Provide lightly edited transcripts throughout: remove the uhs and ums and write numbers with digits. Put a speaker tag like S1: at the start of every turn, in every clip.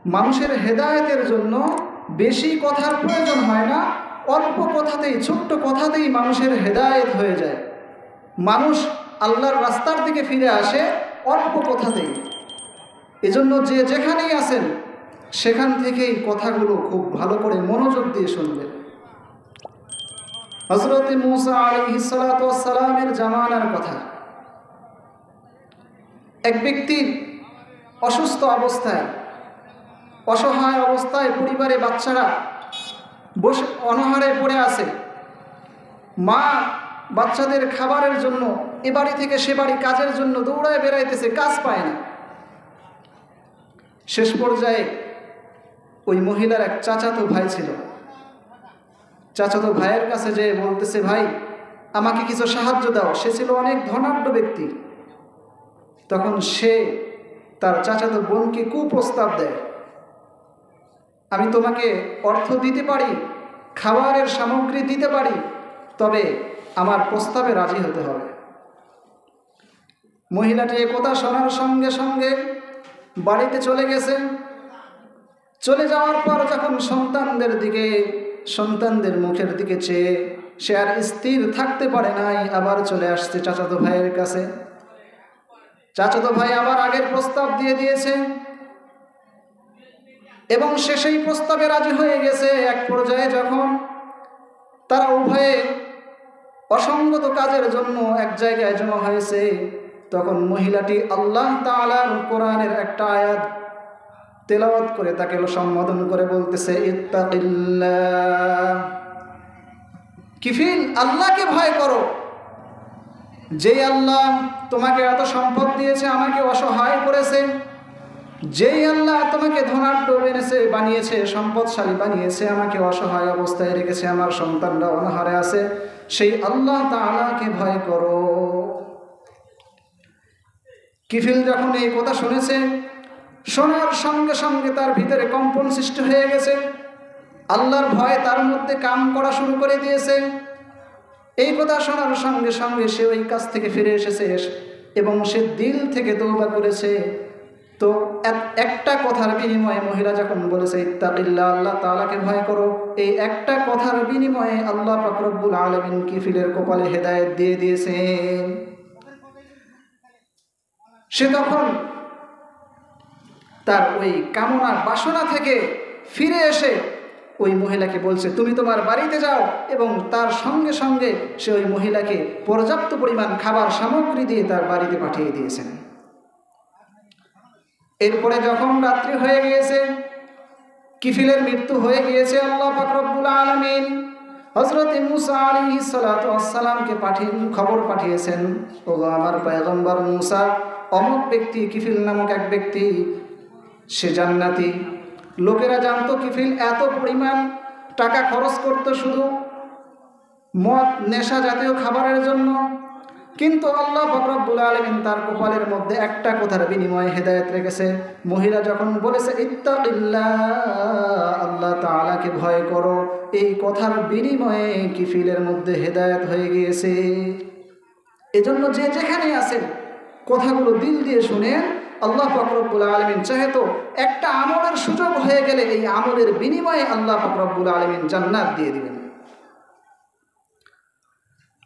S1: মানুষের হেদায়েতের জন্য বেশি কথার প্রয়োজন হয় না, অল্প কথাতেই, ছোট্ট কথাতেই মানুষের হেদায়েত হয়ে যায়। মানুষ আল্লাহর রাস্তার দিকে ফিরে আসে অল্প কথাতেই। এজন্য যে যেখানেই আছেন সেখান থেকেই কথাগুলো খুব ভালো করে মনোযোগ দিয়ে শুনবেন। হযরত মূসা আলাইহিস সালাতু ওয়াস সালামের জামানার কথা। এক ব্যক্তি অসুস্থ অবস্থায়, অসহায় অবস্থায়, পরিবারে বাচ্চারা বসে অনাহারে পড়ে আছে। মা বাচ্চাদের খাবারের জন্য এ বাড়ি থেকে সে বাড়ি কাজের জন্য দৌড়ায় বেড়াইতেছে, কাজ পায় না। শেষ পর্যায়ে ওই মহিলার এক চাচাতো ভাই ছিল। চাচাতো ভাইয়ের কাছে যেয়ে বলতেছে, ভাই আমাকে কিছু সাহায্য দাও। সে ছিল অনেক ধনাঢ্য ব্যক্তি। তখন সে তার চাচাতো বোনকে কুপ্রস্তাব দেয়, আমি তোমাকে অর্থ দিতে পারি, খাবারের সামগ্রী দিতে পারি, তবে আমার প্রস্তাবে রাজি হতে হবে। মহিলাটি একথা শোনার সঙ্গে সঙ্গে বাড়িতে চলে গেছে। চলে যাওয়ার পর যখন সন্তানদের মুখের দিকে চেয়ে সে আর স্থির থাকতে পারে নাই, আবার চলে আসছে চাচাতো ভাইয়ের কাছে। চাচাতো ভাই আবার আগের প্রস্তাব দিয়ে দিয়েছে এবং সে সেই প্রস্তাবে রাজি হয়ে গেছে। এক পর্যায়ে যখন তারা উভয়ে অসঙ্গত কাজের জন্য এক জায়গায় জমা হয়েছে, তখন মহিলাটি আল্লাহ তাআলার কোরআনের একটা আয়াত তেলাওয়াত করে তাকে সম্বোধন করে বলতেছে, ইত্তাকিল্লাহ, কিফিল, আল্লাহকে ভয় করো। যেই আল্লাহ তোমাকে এত সম্পদ দিয়েছে, আমাকে অসহায় করেছে, যেই আল্লাহ তোমাকে ধনাঢ্য বানিয়েছে, সম্পদশালী বানিয়েছে, আমাকে অসহায় অবস্থায় রেখেছে, আমার সন্তানরা অনাহারে আছে, সেই আল্লাহ তাআলাকে ভয় করো। কিফিল যখন এই কথা শুনেছে, শোনার সঙ্গে সঙ্গে তার ভিতরে কম্পন সৃষ্টি হয়ে গেছে। আল্লাহর ভয় তার মধ্যে কাম করা শুরু করে দিয়েছে। এই কথা শোনার সঙ্গে সঙ্গে সে ওই কাজ থেকে ফিরে এসেছে এবং সে দিল থেকে তওবা করেছে। তো একটা কথার বিনিময়ে মহিলা যখন বলেছে ইত্তাকিল্লাহ, আল্লাহ তাআলাকে ভয় করো, এই একটা কথার বিনিময়ে আল্লাহ পাক রব্বুল আলামিন কিফিলের কপালে হেদায়েত দিয়ে দিয়েছেন। সে তখন তার ওই কামনা বাসনা থেকে ফিরে এসে ওই মহিলাকে বলছে, তুমি তোমার বাড়িতে যাও, এবং তার সঙ্গে সঙ্গে সে ওই মহিলাকে পর্যাপ্ত পরিমাণ খাবার সামগ্রী দিয়ে তার বাড়িতে পাঠিয়ে দিয়েছেন। এরপরে যখন রাত্রি হয়ে গিয়েছে, কিফিলের মৃত্যু হয়ে গিয়েছে, আল্লাহ পাক রব্বুল আলামিন হযরত মূসা আলাইহিস সালাতু ওয়াস সালামকে খবর পাঠিয়েছেন, ওগো আমার পয়গম্বর মূসা, অমুক ব্যক্তি কিফিল নামক এক ব্যক্তি, সে জান্নাতি। লোকেরা জানতো কিফিল এত পরিমাণ টাকা খরচ করত শুধু মদ নেশা জাতীয় খাবারের জন্য, কিন্তু আল্লাহ পাক রব্বুল আলামিন তার কপালের মধ্যে একটা কথার বিনিময়ে হেদায়েত রেখেছে। মহিলা যখন বলেছে ইত্তাকিল্লাহ, আল্লাহ তাআলাকে ভয় করো, এই কথার বিনিময়ে কিফিলের মধ্যে হেদায়েত হয়ে গিয়েছে। এজন্য যে যেখানে আছেন কথাগুলো দিল দিয়ে শুনেন। আল্লাহ পাক রব্বুল আলামিন চাহে তো একটা আমলের সুযোগ হয়ে গেলে এই আমলের বিনিময়ে আল্লাহ পাক রব্বুল আলামিন জান্নাত দিয়ে দিবেন।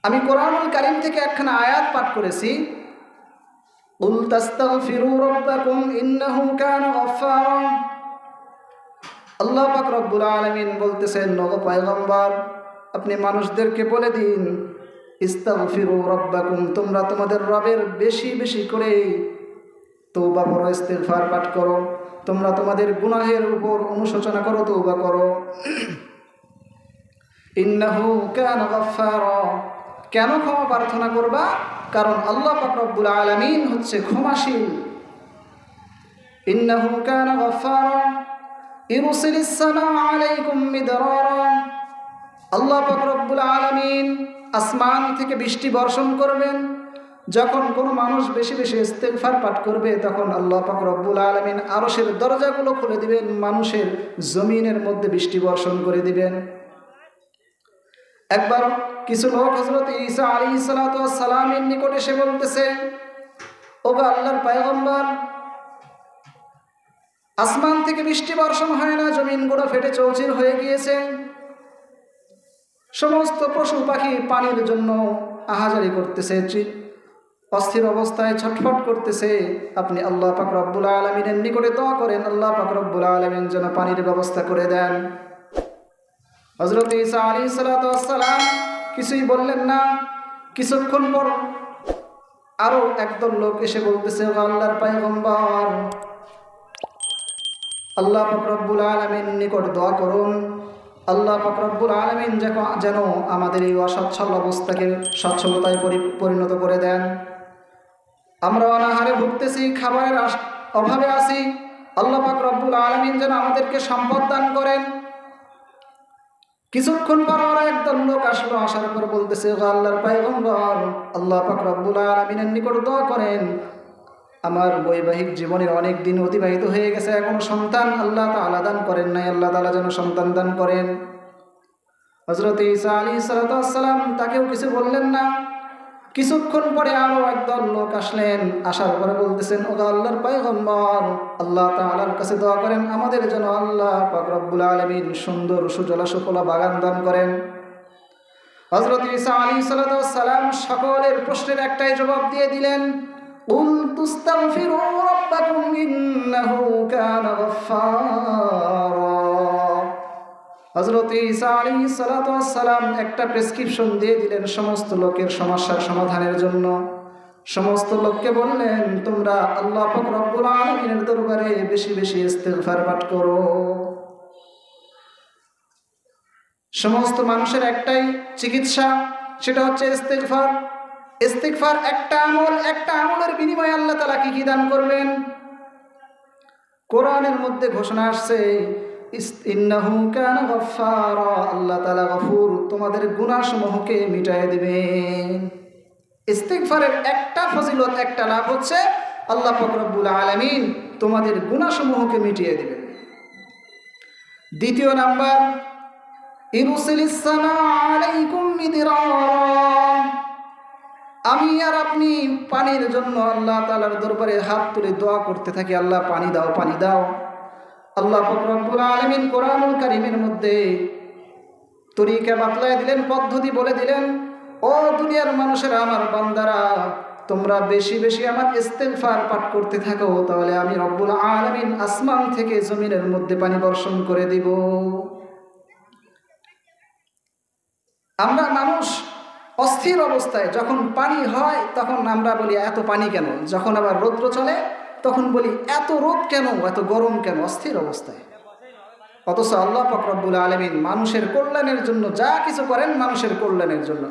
S1: আমি কোরআনুল কারীম থেকে একখানা আয়াত পাঠ করেছি, কুল তাস্তাগফিরু রাব্বাকুম ইন্নাহু কানা গফফারা। আল্লাহ পাক রব্বুল আলামিন বলতেছেন, নগো পয়গম্বর, আপনি মানুষদেরকে বলে দিন, ইস্তাগফিরু রাব্বাকুম, তোমরা তোমাদের রবের বেশি বেশি করে তওবা করো, ইস্তিগফার পাঠ করো, তোমরা তোমাদের গুনাহের উপর অনুশোচনা করো, তওবা করো। ইন্নাহু কানা গফফারা, কেন ক্ষমা প্রার্থনা করবা? কারণ আল্লাহ পাক রব্বুল আলামিন হচ্ছে ক্ষমাশীল। ইন্নাহু কানা গফফারা ইরসিলিস সামা আলাইকুম মিদরারা, আল্লাহ পাক রব্বুল আলামিন আসমান থেকে বৃষ্টি বর্ষণ করবেন। যখন কোনো মানুষ বেশি বেশি ইস্তিগফার পাঠ করবে, তখন আল্লাহ পাক রব্বুল আলামিন আরশের দরজাগুলো খুলে দিবেন, মানুষের জমিনের মধ্যে বৃষ্টি বর্ষণ করে দিবেন। একবার কিছু লোক হযরত ঈসা আলাইহিস সালাতু ওয়াস সালামের নিকট এসে বলতেছে, ওগো আল্লাহর পয়গম্বর, আসমান থেকে বৃষ্টি বর্ষণ হয় না, জমিনগুলো ফেটে চৌচির হয়ে গিয়েছে। সমস্ত পশু পাখি পানির জন্য আহাজারি করতেছে, অস্থির অবস্থায় ছটফট করতেছে। আপনি আল্লাহ পাক রব্বুল আলামিনের নিকটে দোয়া করেন, আল্লাহ পাক রব্বুল আলামিন যেন পানির ব্যবস্থা করে দেন। হযরত ঈসা আলাইহিস সালাতু ওয়াস সালাম কিছুই বললেন না। কিছুক্ষণ পর আরো একদল লোক এসে বলতেছে, আল্লাহর পয়গম্বর, আল্লাহ পাক রব্বুল আলামিন নিকট দোয়া করুন, আল্লাহ পাক রব্বুল আলামিন যেন আমাদের এই অসচ্ছল অবস্থাকে সচ্ছলতায় পরিণত করে দেন। আমরা অনাহারে ভুগতেছি, খাবারের অভাবে আছি। আল্লাহ পাক রব্বুল আলামিন যেন আমাদেরকে সম্পদ দান করেন। কিছুক্ষণ পর আর একদল লোক আসলো, আসার পর বলতেছে, আল্লাহর পয়গম্বর, আল্লাহ পাক রব্বুল আলামিনের নিকট দোয়া করেন, আমার বৈবাহিক জীবনের অনেক দিন অতিবাহিত হয়ে গেছে, এখনো সন্তান আল্লাহ তাআলা দান করেন নাই, আল্লাহ তাআলা যেন সন্তান দান করেন। হযরত ঈসা আলাইহিস সালাতু ওয়াস সালাম তাকেও কিছু বললেন না। কিছুক্ষণ পরে আরো একদল লোক আসলেন, আসার পরে বলতেছেন, ও আল্লাহর পয়গম্বর, আল্লাহ তাআলার কাছে দোয়া করেন আমাদের জন্য আল্লাহ পাক রব্বুল আলামিন সুন্দর সুজলা সুফলা বাগান দান করেন। হযরত ঈসা আলাইহিস সালাতু ওয়াস সালাম সকলের প্রশ্নের একটাই জবাব দিয়ে দিলেন, কুল তুস্তাগফিরু রাব্বাকুম ইন্নাহু কানা গাফফারা। হযরত ঈসা আলাইহিস সালাতু ওয়াস সালাম একটা প্রেসক্রিপশন দিয়ে দিলেন সমস্ত লোকের সমস্যার সমাধানের জন্য। সমস্ত লোককে বললেন, তোমরা আল্লাহ পাক রব্বুল আলামিনের দরবারে বেশি বেশি ইস্তিগফার পাঠ করো। সমস্ত মানুষের একটাই চিকিৎসা, সেটা হচ্ছে ইস্তিগফার। ইস্তিগফার একটা আমল, একটা আমলের বিনিময়ে আল্লাহ তাআলা কি দান করবেন? কোরআনের মধ্যে ঘোষণা আসছে, ইন্নাহু কানা গাফফারা, আল্লাহ তাআলা গফুর, তোমাদের গুনাহসমূহকে মিটায় দিবেন। ইস্তিগফারের একটা ফজিলত, একটা লাভ হচ্ছে আল্লাহ পাক রব্বুল আলামিন তোমাদের গুনাহসমূহকে মিটিয়ে দিবেন। দ্বিতীয় নাম্বার, ইরসিলিস সামাআ আলাইকুম মিদরারা, আমি আর আপনি পানির জন্য আল্লাহ তাআলার দরবারে হাত তুলে দোয়া করতে থাকি, আল্লাহ পানি দাও, পানি দাও। আল্লাহ পাক রব্বুল আলামিন কোরআনুল কারীমের মধ্যে তরিকা বাতলায় দিলেন, পদ্ধতি বলে দিলেন, ও দুনিয়ার মানুষেরা, আমার বান্দারা, তোমরা বেশি বেশি আমার ইস্তিগফার পাঠ করতে থাকো, তাহলে আমি রব্বুল আলামিন আসমান থেকে জমিনের মধ্যে পানি বর্ষণ করে দিব। আমরা মানুষ অস্থির অবস্থায় যখন পানি হয় তখন আমরা বলি এত পানি কেন, যখন আবার রৌদ্র চলে তখন বলি এত রোদ কেন, এত গরম কেন, অস্থির অবস্থায়। অথচ আল্লাহ পাক রব্বুল আলামিন মানুষের কল্যাণের জন্য যা কিছু করেন মানুষের কল্যাণের জন্য।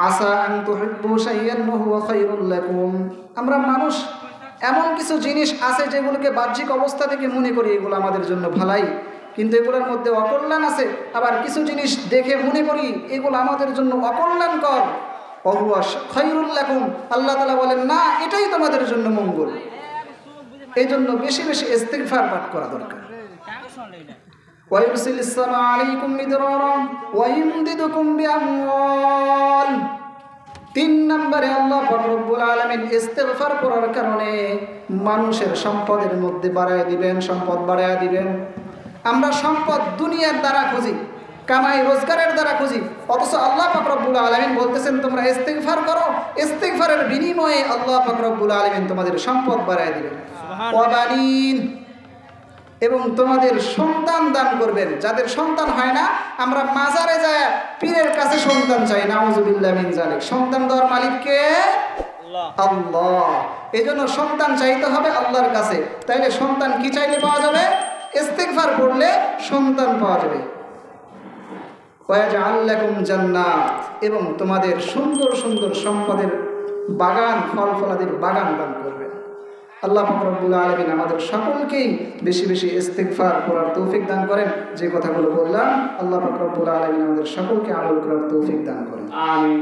S1: আসা আন তুহিব্বু শাইআন ওয়া হুয়া খায়রুল লাকুম, আমরা মানুষ এমন কিছু জিনিস আছে যেগুলোকে বাহ্যিক অবস্থা থেকে মনে করি এগুলো আমাদের জন্য ভালাই, কিন্তু এগুলোর মধ্যে অকল্যাণ আছে। আবার কিছু জিনিস দেখে মনে করি এগুলো আমাদের জন্য অকল্যাণকর, ওয়া হুয়া খায়রুল লাকুম, আল্লাহ তাআলা বলেন না, এটাই তোমাদের জন্য মঙ্গল। এই জন্য বেশি বেশি ইস্তিগফার পাঠ করা দরকার। ওয়া ইরসিলিস সামাআ আলাইকুম মিদরারা ওয়া ইমদিদুকুম বিআমওয়াল। 3 নম্বরে আল্লাহ পাক রব্বুল আলামিন ইস্তিগফার করার কারণে মানুষের সম্পদের মধ্যে বাড়ায় দিবেন, সম্পদ বাড়ায় দিবেন। আমরা সম্পদ দুনিয়ার দ্বারা খুঁজি, কামাই রোজগারের দ্বারা খুঁজি, অথচ আল্লাহ পাক রব্বুল আলামিন বলতেছেন তোমরা ইস্তিগফার করো, ইস্তিগফারের বিনিময়ে আল্লাহ পাক রব্বুল আলামিন তোমাদের সম্পদ বাড়ায় দিবেন। ওয়া বানিন, এবং তোমাদের সন্তান দান করবেন। যাদের সন্তান হয় না, আমরা মাজারে যায় পীরের কাছে সন্তান চাই, নাউযুবিল্লাহ মিন যালিক। সন্তান দেওয়ার মালিক কে? আল্লাহ। এজন্য সন্তান চাইতে হবে আল্লাহর কাছে। তাইলে সন্তান কি চাইলে পাওয়া যাবে? ইস্তিগফার পড়লে সন্তান পাওয়া যাবে। ওয়াজআল লাকুম জান্নাত, এবং তোমাদের সুন্দর সুন্দর সম্পদের বাগান, ফল ফলাদির বাগান দান করবেন। আল্লাহ পাক রব্বুল আলামিন আমাদের সকলকেই বেশি বেশি ইস্তিগফার করার তৌফিক দান করেন। যে কথাগুলো বললাম, আল্লাহ পাক রব্বুল আলামিন আমাদের সকলকে আমল করার তৌফিক দান করেন। আমিন।